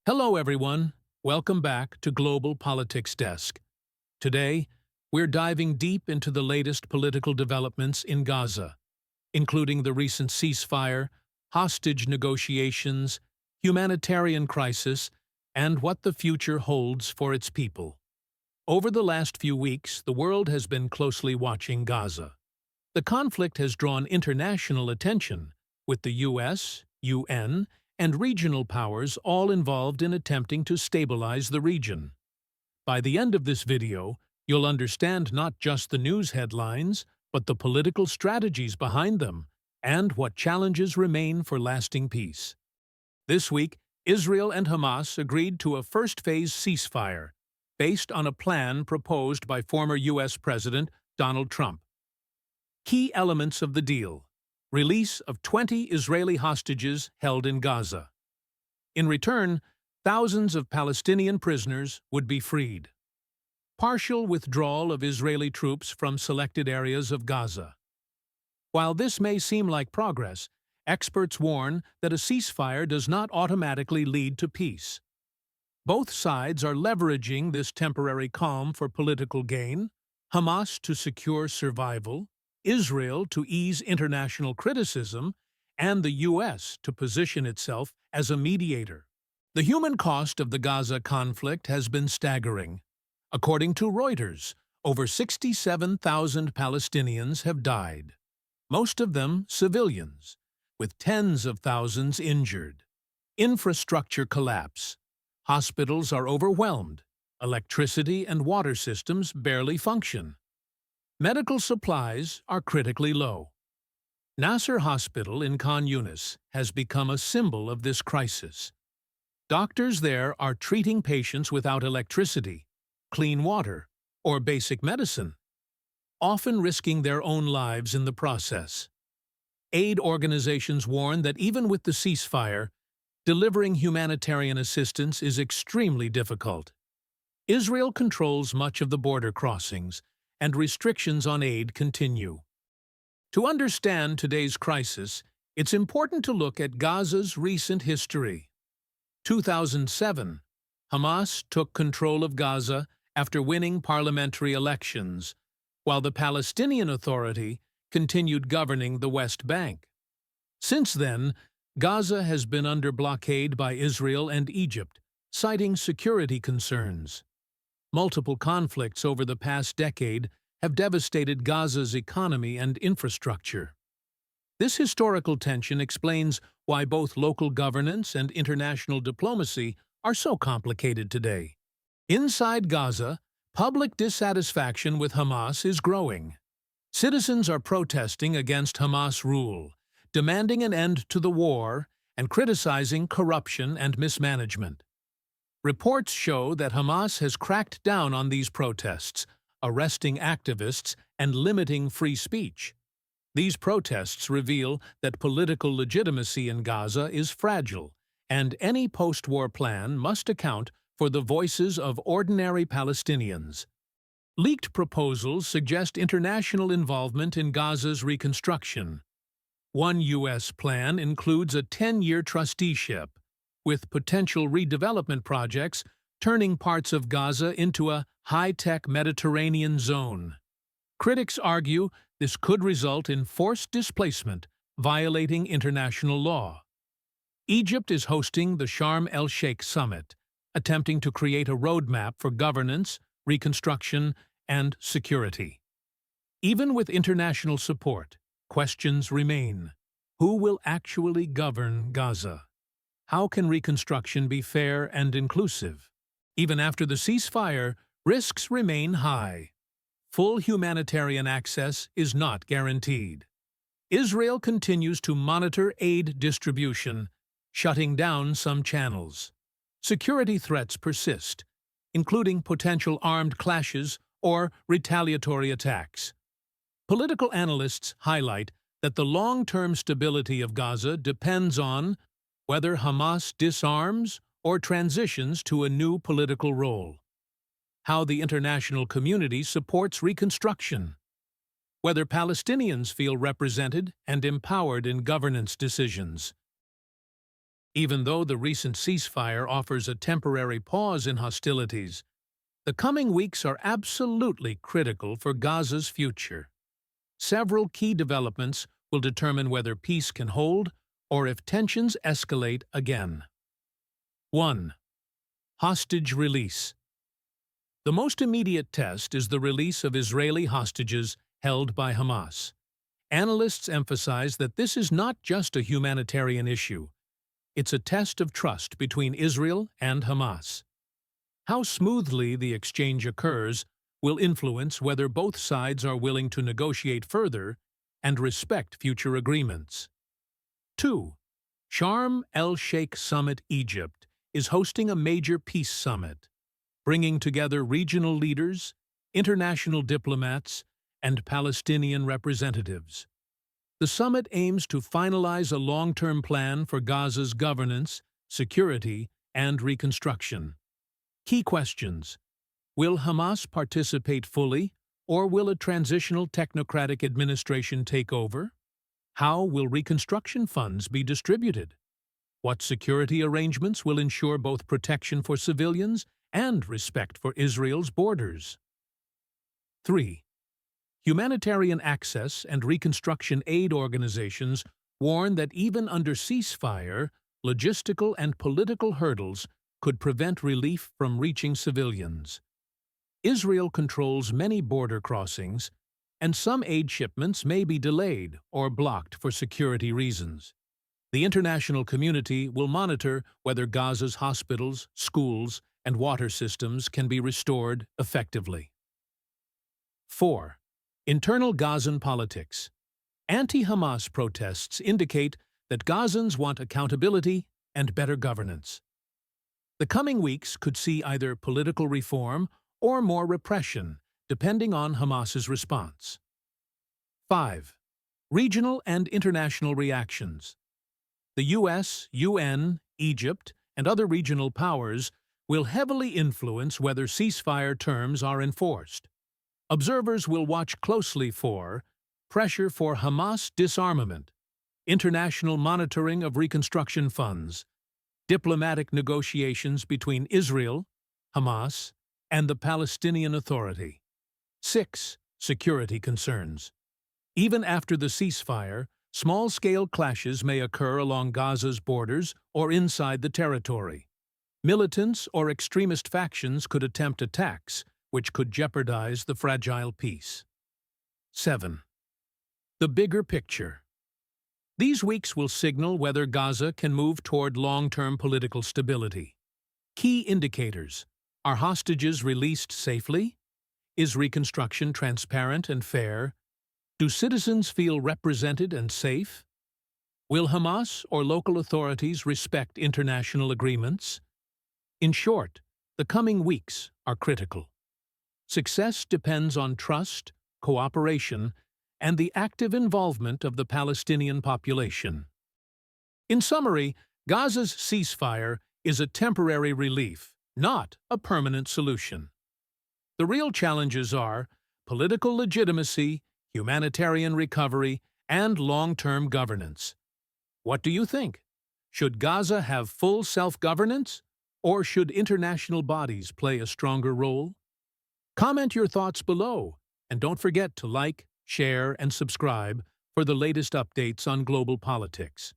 Hello, everyone. Welcome back to Global Politics Desk. Today, we're diving deep into the latest political developments in Gaza, including the recent ceasefire, hostage negotiations, humanitarian crisis, and what the future holds for its people. Over the last few weeks, the world has been closely watching Gaza. The conflict has drawn international attention, with the US, UN, and regional powers all involved in attempting to stabilize the region. By the end of this video, you'll understand not just the news headlines, but the political strategies behind them, and what challenges remain for lasting peace. This week, Israel and Hamas agreed to a first-phase ceasefire, based on a plan proposed by former U.S. President Donald Trump. Key elements of the deal: release of 20 Israeli hostages held in Gaza. In return, thousands of Palestinian prisoners would be freed. Partial withdrawal of Israeli troops from selected areas of Gaza. While this may seem like progress, experts warn that a ceasefire does not automatically lead to peace. Both sides are leveraging this temporary calm for political gain, Hamas to secure survival, Israel to ease international criticism, and the U.S. to position itself as a mediator. The human cost of the Gaza conflict has been staggering. According to Reuters, over 67,000 Palestinians have died, most of them civilians, with tens of thousands injured. Infrastructure collapse. Hospitals are overwhelmed. Electricity and water systems barely function. Medical supplies are critically low. Nasser Hospital in Khan Yunis has become a symbol of this crisis. Doctors there are treating patients without electricity, clean water, or basic medicine, often risking their own lives in the process. Aid organizations warn that even with the ceasefire, delivering humanitarian assistance is extremely difficult. Israel controls much of the border crossings, and restrictions on aid continue. To understand today's crisis, it's important to look at Gaza's recent history. 2007, Hamas took control of Gaza after winning parliamentary elections, while the Palestinian Authority continued governing the West Bank. Since then, Gaza has been under blockade by Israel and Egypt, citing security concerns. Multiple conflicts over the past decade have devastated Gaza's economy and infrastructure. This historical tension explains why both local governance and international diplomacy are so complicated today. Inside Gaza, public dissatisfaction with Hamas is growing. Citizens are protesting against Hamas rule, demanding an end to the war, and criticizing corruption and mismanagement. Reports show that Hamas has cracked down on these protests, arresting activists and limiting free speech. These protests reveal that political legitimacy in Gaza is fragile, and any post-war plan must account for the voices of ordinary Palestinians. Leaked proposals suggest international involvement in Gaza's reconstruction. One U.S. plan includes a 10-year trusteeship, with potential redevelopment projects turning parts of Gaza into a high-tech Mediterranean zone. Critics argue this could result in forced displacement, violating international law. Egypt is hosting the Sharm el-Sheikh summit, attempting to create a roadmap for governance, reconstruction, and security. Even with international support, questions remain. Who will actually govern Gaza? How can reconstruction be fair and inclusive? Even after the ceasefire, risks remain high. Full humanitarian access is not guaranteed. Israel continues to monitor aid distribution, shutting down some channels. Security threats persist, including potential armed clashes or retaliatory attacks. Political analysts highlight that the long-term stability of Gaza depends on whether Hamas disarms or transitions to a new political role, how the international community supports reconstruction, whether Palestinians feel represented and empowered in governance decisions. Even though the recent ceasefire offers a temporary pause in hostilities, the coming weeks are absolutely critical for Gaza's future. Several key developments will determine whether peace can hold or if tensions escalate again. 1. Hostage release. The most immediate test is the release of Israeli hostages held by Hamas. Analysts emphasize that this is not just a humanitarian issue. It's a test of trust between Israel and Hamas. How smoothly the exchange occurs will influence whether both sides are willing to negotiate further and respect future agreements. 2. Sharm el-Sheikh Summit Egypt is hosting a major peace summit, bringing together regional leaders, international diplomats, and Palestinian representatives. The summit aims to finalize a long-term plan for Gaza's governance, security, and reconstruction. Key questions: will Hamas participate fully, or will a transitional technocratic administration take over? How will reconstruction funds be distributed? What security arrangements will ensure both protection for civilians and respect for Israel's borders? 3. Humanitarian access and reconstruction aid organizations warn that even under ceasefire, logistical and political hurdles could prevent relief from reaching civilians. Israel controls many border crossings, and some aid shipments may be delayed or blocked for security reasons. The international community will monitor whether Gaza's hospitals, schools, and water systems can be restored effectively. 4. Internal Gazan politics. Anti-Hamas protests indicate that Gazans want accountability and better governance. The coming weeks could see either political reform or more repression, depending on Hamas's response. 5. Regional and international reactions. The U.S., UN, Egypt, and other regional powers will heavily influence whether ceasefire terms are enforced. Observers will watch closely for pressure for Hamas disarmament, international monitoring of reconstruction funds, diplomatic negotiations between Israel, Hamas, and the Palestinian Authority. 6. Security concerns. Even after the ceasefire, small-scale clashes may occur along Gaza's borders or inside the territory. Militants or extremist factions could attempt attacks, which could jeopardize the fragile peace. 7. The bigger picture. These weeks will signal whether Gaza can move toward long-term political stability. Key indicators: are hostages released safely? Is reconstruction transparent and fair? Do citizens feel represented and safe? Will Hamas or local authorities respect international agreements? In short, the coming weeks are critical. Success depends on trust, cooperation, and the active involvement of the Palestinian population. In summary, Gaza's ceasefire is a temporary relief, not a permanent solution. The real challenges are political legitimacy, humanitarian recovery, and long-term governance. What do you think? Should Gaza have full self-governance, or should international bodies play a stronger role? Comment your thoughts below, and don't forget to like, share, and subscribe for the latest updates on global politics.